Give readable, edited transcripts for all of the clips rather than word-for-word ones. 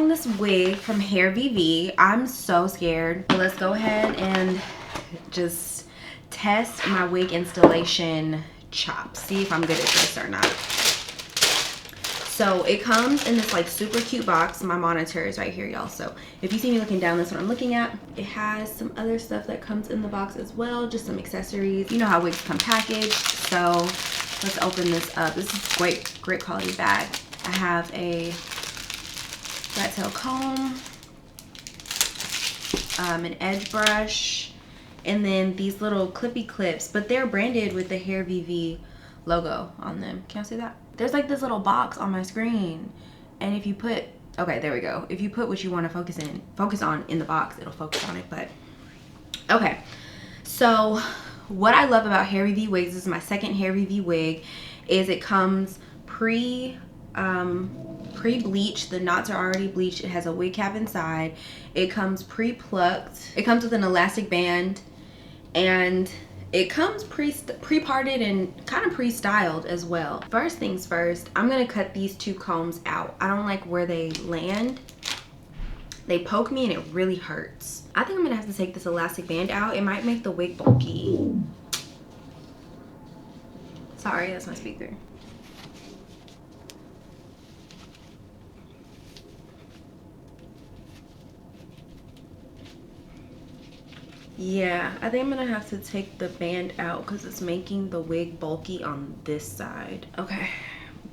installing this wig from Hairvivi. I'm so scared. Let's go ahead and just test my wig installation chops. See if I'm good at this or not. So it comes in this like super cute box. My monitor is right here, y'all. So if you see me looking down, that's what I'm looking at. It has some other stuff that comes in the box as well, just some accessories. You know how wigs come packaged. So let's open this up. This is great quality bag. I have a rat tail comb, an edge brush, and then these little clippy clips, but they're branded with the Hairvivi logo on them. Can you see that? There's like this little box on my screen, and if you put, okay, there we go. If you put what you want to focus on in the box, it'll focus on it. But okay, so what I love about Hairvivi wigs, this is my second Hairvivi wig, is it comes pre-bleached. The knots are already bleached. It has a wig cap inside. It comes pre-plucked. It comes with an elastic band, and it comes pre-parted and kind of pre-styled as well. First things first, I'm gonna cut these two combs out. I don't like where they land. They poke me and it really hurts. I think I'm gonna have to take this elastic band out. It might make the wig bulky. Sorry, that's my speaker. Yeah, I think I'm gonna have to take the band out because it's making the wig bulky on this side. Okay,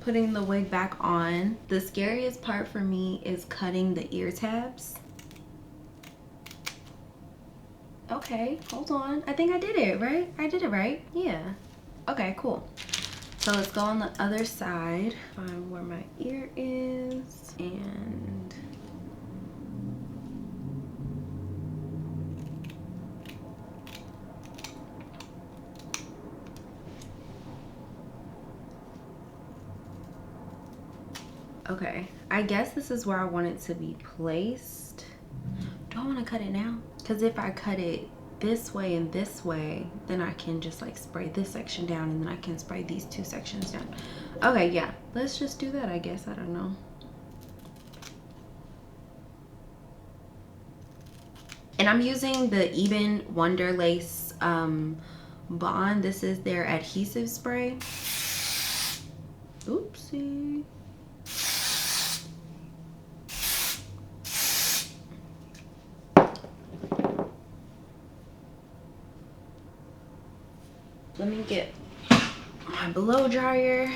putting the wig back on. The scariest part for me is cutting the ear tabs. Okay, hold on. I think I did it, right? I did it right. Yeah. Okay, cool. So let's go on the other side. Find where my ear is and okay, I guess this is where I want it to be placed. Do I want to cut it now? Because if I cut it this way and this way, then I can just like spray this section down, and then I can spray these two sections down. Okay, yeah, let's just do that, I guess. I don't know. And I'm using the Even Wonder Lace Bond. This is their adhesive spray. Oopsie. Let me get my blow dryer.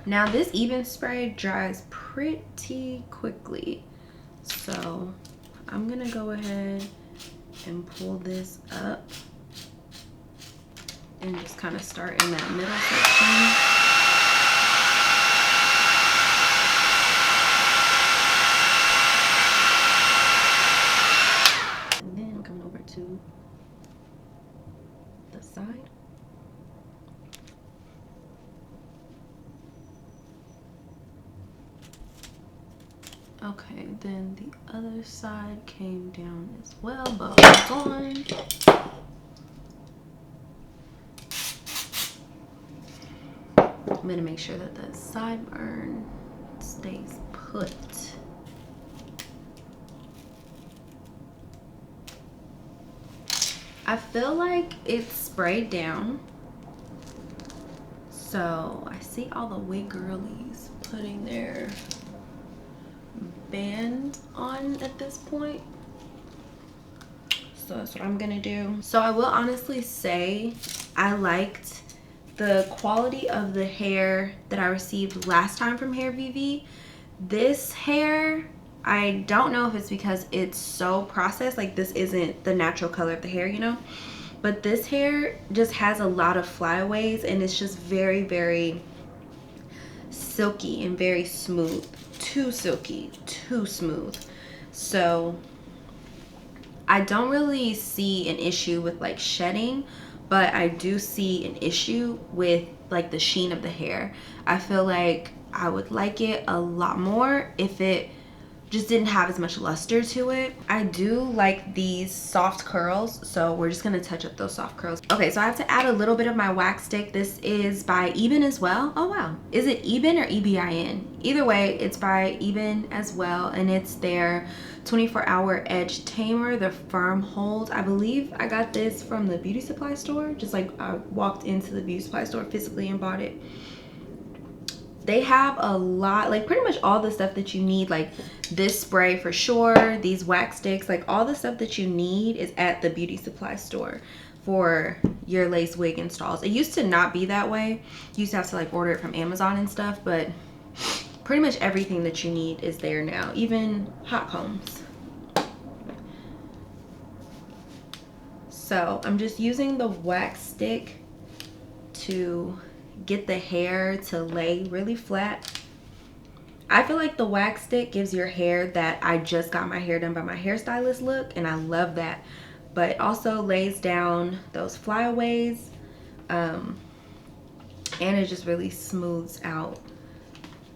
Now this Even spray dries pretty quickly, so I'm gonna go ahead and pull this up and just kind of start in that middle section. To the side. Okay, then the other side came down as well, but hold on. I'm gonna make sure that the sideburn stays put. I feel like it's sprayed down. So I see all the wig girlies putting their band on at this point. So that's what I'm gonna do. So I will honestly say I liked the quality of the hair that I received last time from Hairvivi. This hair, I don't know if it's because it's so processed, like this isn't the natural color of the hair, you know, but this hair just has a lot of flyaways, and it's just very silky and very smooth. Too silky, too smooth. So I don't really see an issue with like shedding, but I do see an issue with like the sheen of the hair. I feel like I would like it a lot more if it just didn't have as much luster to it. I do like these soft curls, so we're just gonna touch up those soft curls. Okay, so I have to add a little bit of my wax stick. This is by Eben as well. Oh wow, is it Eben or EBIN? Either way, it's by Eben as well, and it's their 24-hour edge tamer, the firm hold. I believe I got this from the beauty supply store. Just like I walked into the beauty supply store physically and bought it. They have a lot, like pretty much all the stuff that you need, like this spray for sure, these wax sticks, like all the stuff that you need is at the beauty supply store for your lace wig installs. It used to not be that way. You used to have to like order it from Amazon and stuff, but pretty much everything that you need is there now, even hot combs. So I'm just using the wax stick to get the hair to lay really flat. I feel like the wax stick gives your hair that I just got my hair done by my hairstylist look, and I love that. But it also lays down those flyaways, and it just really smooths out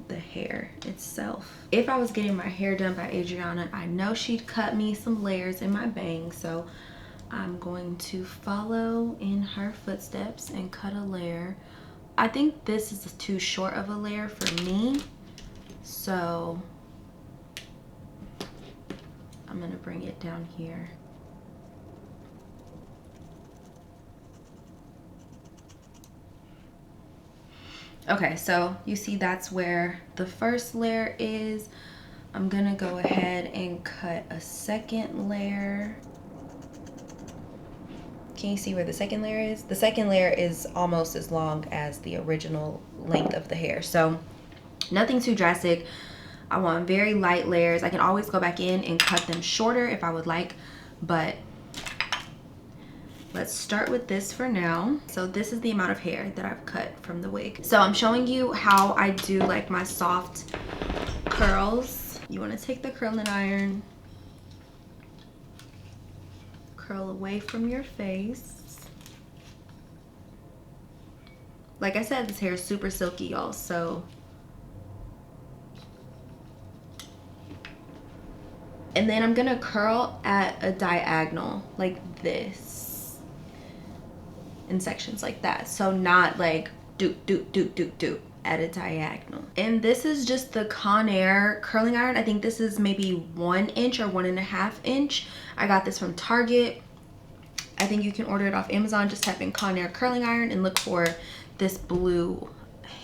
the hair itself. If I was getting my hair done by Adriana, I know she'd cut me some layers in my bangs, so I'm going to follow in her footsteps and cut a layer. I think this is too short of a layer for me, so I'm gonna bring it down here. Okay, so you see that's where the first layer is. I'm gonna go ahead and cut a second layer. Can you see where the second layer is? The second layer is almost as long as the original length of the hair. So nothing too drastic. I want very light layers. I can always go back in and cut them shorter if I would like, but let's start with this for now. So this is the amount of hair that I've cut from the wig. So I'm showing you how I do like my soft curls. You want to take the curling iron, curl away from your face. Like I said, this hair is super silky, y'all, so. And then I'm gonna curl at a diagonal like this, in sections like that. So not like doop, doop, doop, doop, doop, at a diagonal. And this is just the Conair curling iron. I think this is maybe 1 inch or 1.5 inch. I got this from Target. I think you can order it off Amazon. Just type in Conair curling iron and look for this blue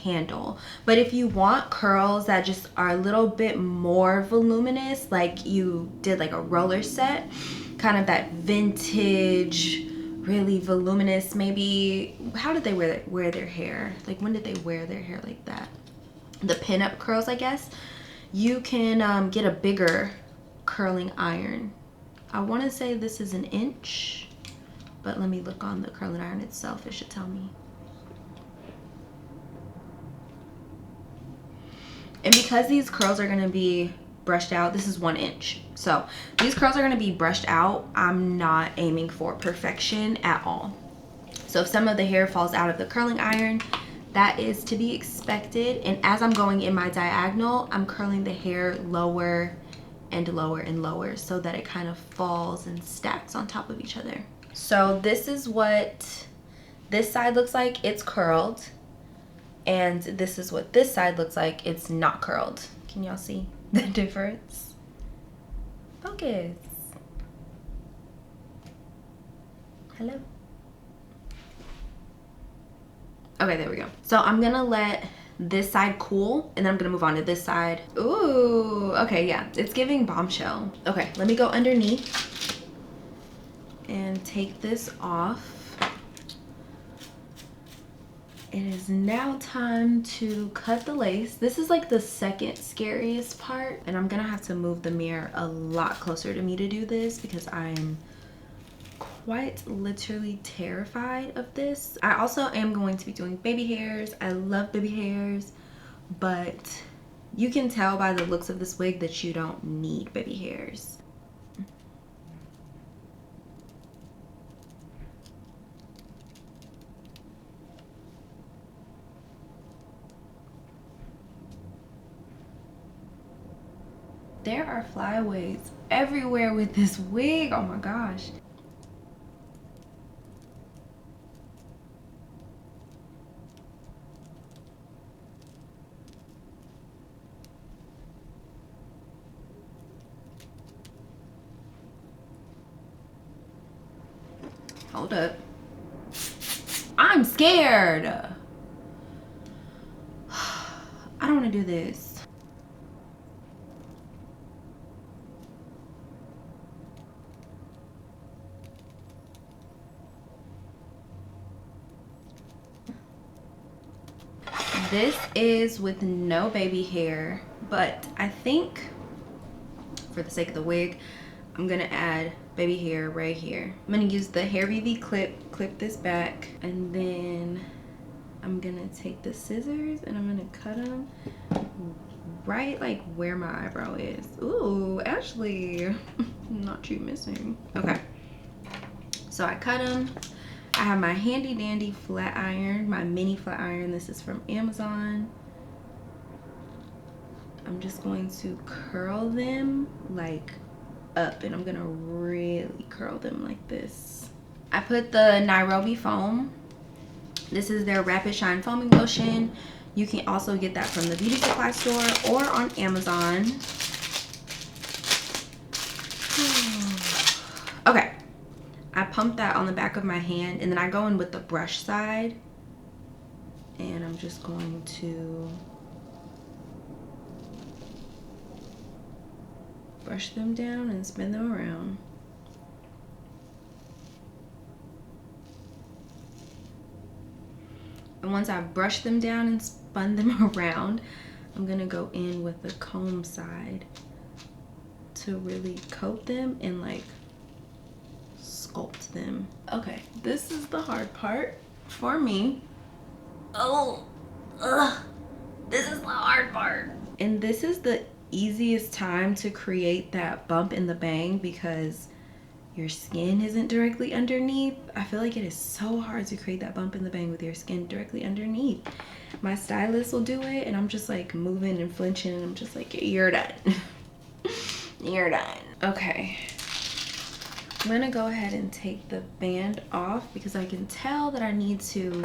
handle. But if you want curls that just are a little bit more voluminous, like you did like a roller set, kind of that vintage, really voluminous, maybe, how did they wear their hair? Like when did they wear their hair like that? The pinup curls, I guess. You can get a bigger curling iron. I want to say this is 1 inch, but let me look on the curling iron itself. It should tell me. And because these curls are going to be brushed out, this is 1 inch. So these curls are going to be brushed out. I'm not aiming for perfection at all. So if some of the hair falls out of the curling iron, that is to be expected. And as I'm going in my diagonal, I'm curling the hair lower and lower and lower so that it kind of falls and stacks on top of each other. So this is what this side looks like. It's curled. And this is what this side looks like. It's not curled. Can y'all see the difference? Focus. Hello. Okay, there we go. So I'm gonna let this side cool, and then I'm gonna move on to this side. Ooh, okay, yeah, it's giving bombshell. Okay, let me go underneath and take this off. It is now time to cut the lace. This is like the second scariest part, and I'm gonna have to move the mirror a lot closer to me to do this because I'm quite literally terrified of this. I also am going to be doing baby hairs. I love baby hairs, but you can tell by the looks of this wig that you don't need baby hairs. There are flyaways everywhere with this wig. Oh my gosh. Hold up. I'm scared. I don't want to do this. This is with no baby hair, but I think for the sake of the wig, I'm gonna add baby hair right here. I'm gonna use the Hairvivi clip this back, and then I'm gonna take the scissors and I'm gonna cut them right like where my eyebrow is. Ooh, Ashley, not you missing. Okay, so I cut them. I have my handy dandy flat iron, my mini flat iron. This is from Amazon. I'm just going to curl them like up, and I'm gonna really curl them like this. I put the Nairobi foam. This is their Rapid Shine Foaming Lotion. You can also get that from the beauty supply store or on Amazon. Okay, I pump that on the back of my hand, and then I go in with the brush side, and I'm just going to brush them down and spin them around. And once I've brushed them down and spun them around, I'm gonna go in with the comb side to really coat them and like sculpt them. Okay, this is the hard part for me. Oh, this is the hard part. And this is the easiest time to create that bump in the bang because your skin isn't directly underneath. I feel like it is so hard to create that bump in the bang with your skin directly underneath. My stylist will do it, and I'm just like moving and flinching, and I'm just like, you're done. You're done. Okay, I'm gonna go ahead and take the band off because I can tell that I need to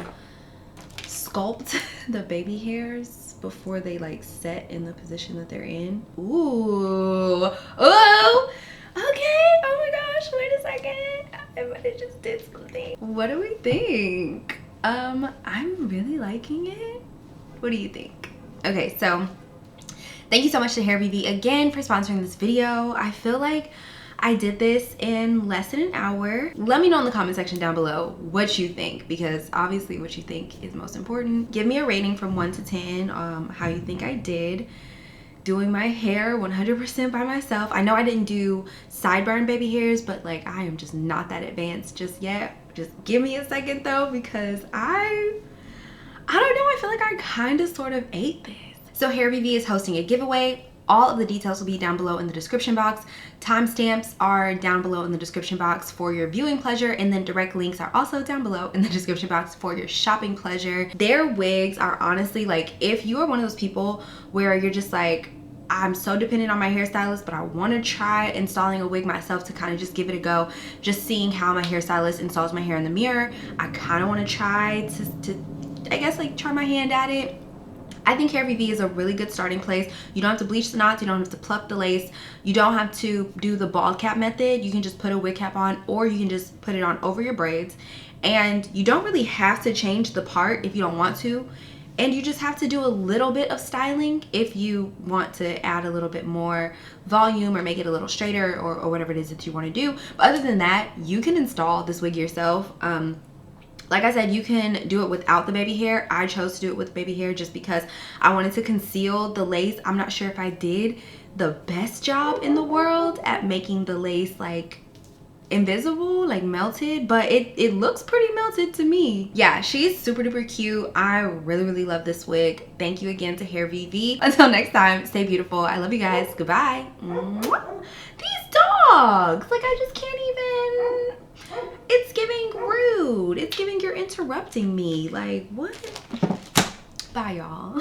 sculpt the baby hairs before they like set in the position that they're in. Ooh, oh, okay. Oh my gosh, wait a second. I might have just did something. What do we think? I'm really liking it. What do you think? Okay, so thank you so much to Hairvivi again for sponsoring this video. I feel like I did this in less than an hour. Let me know in the comment section down below what you think, because obviously what you think is most important. Give me a rating from 1 to 10, how you think I did doing my hair 100% by myself. I know I didn't do sidebar and baby hairs, but like I am just not that advanced just yet. Just give me a second though, because I don't know, I feel like I kind of sort of ate this. So Hairvivi is hosting a giveaway. All of the details will be down below in the description box. Timestamps are down below in the description box for your viewing pleasure, and then direct links are also down below in the description box for your shopping pleasure. Their wigs are honestly like, if you are one of those people where you're just like, I'm so dependent on my hairstylist, but I want to try installing a wig myself to kind of just give it a go, just seeing how my hairstylist installs my hair in the mirror. I kind of want to try to I guess like try my hand at it. I think Hairvivi is a really good starting place. You don't have to bleach the knots, you don't have to pluck the lace, you don't have to do the bald cap method. You can just put a wig cap on, or you can just put it on over your braids, and you don't really have to change the part if you don't want to, and you just have to do a little bit of styling if you want to add a little bit more volume or make it a little straighter, or whatever it is that you want to do. But other than that, you can install this wig yourself. Like I said, you can do it without the baby hair. I chose to do it with baby hair just because I wanted to conceal the lace. I'm not sure if I did the best job in the world at making the lace like invisible, like melted, but it looks pretty melted to me. Yeah, she's super duper cute. I really love this wig. Thank you again to Hairvivi. Until next time, stay beautiful. I love you guys. Goodbye. These dogs, like I just can't even. It's giving rude. It's giving you're interrupting me. Like, what? Bye, y'all.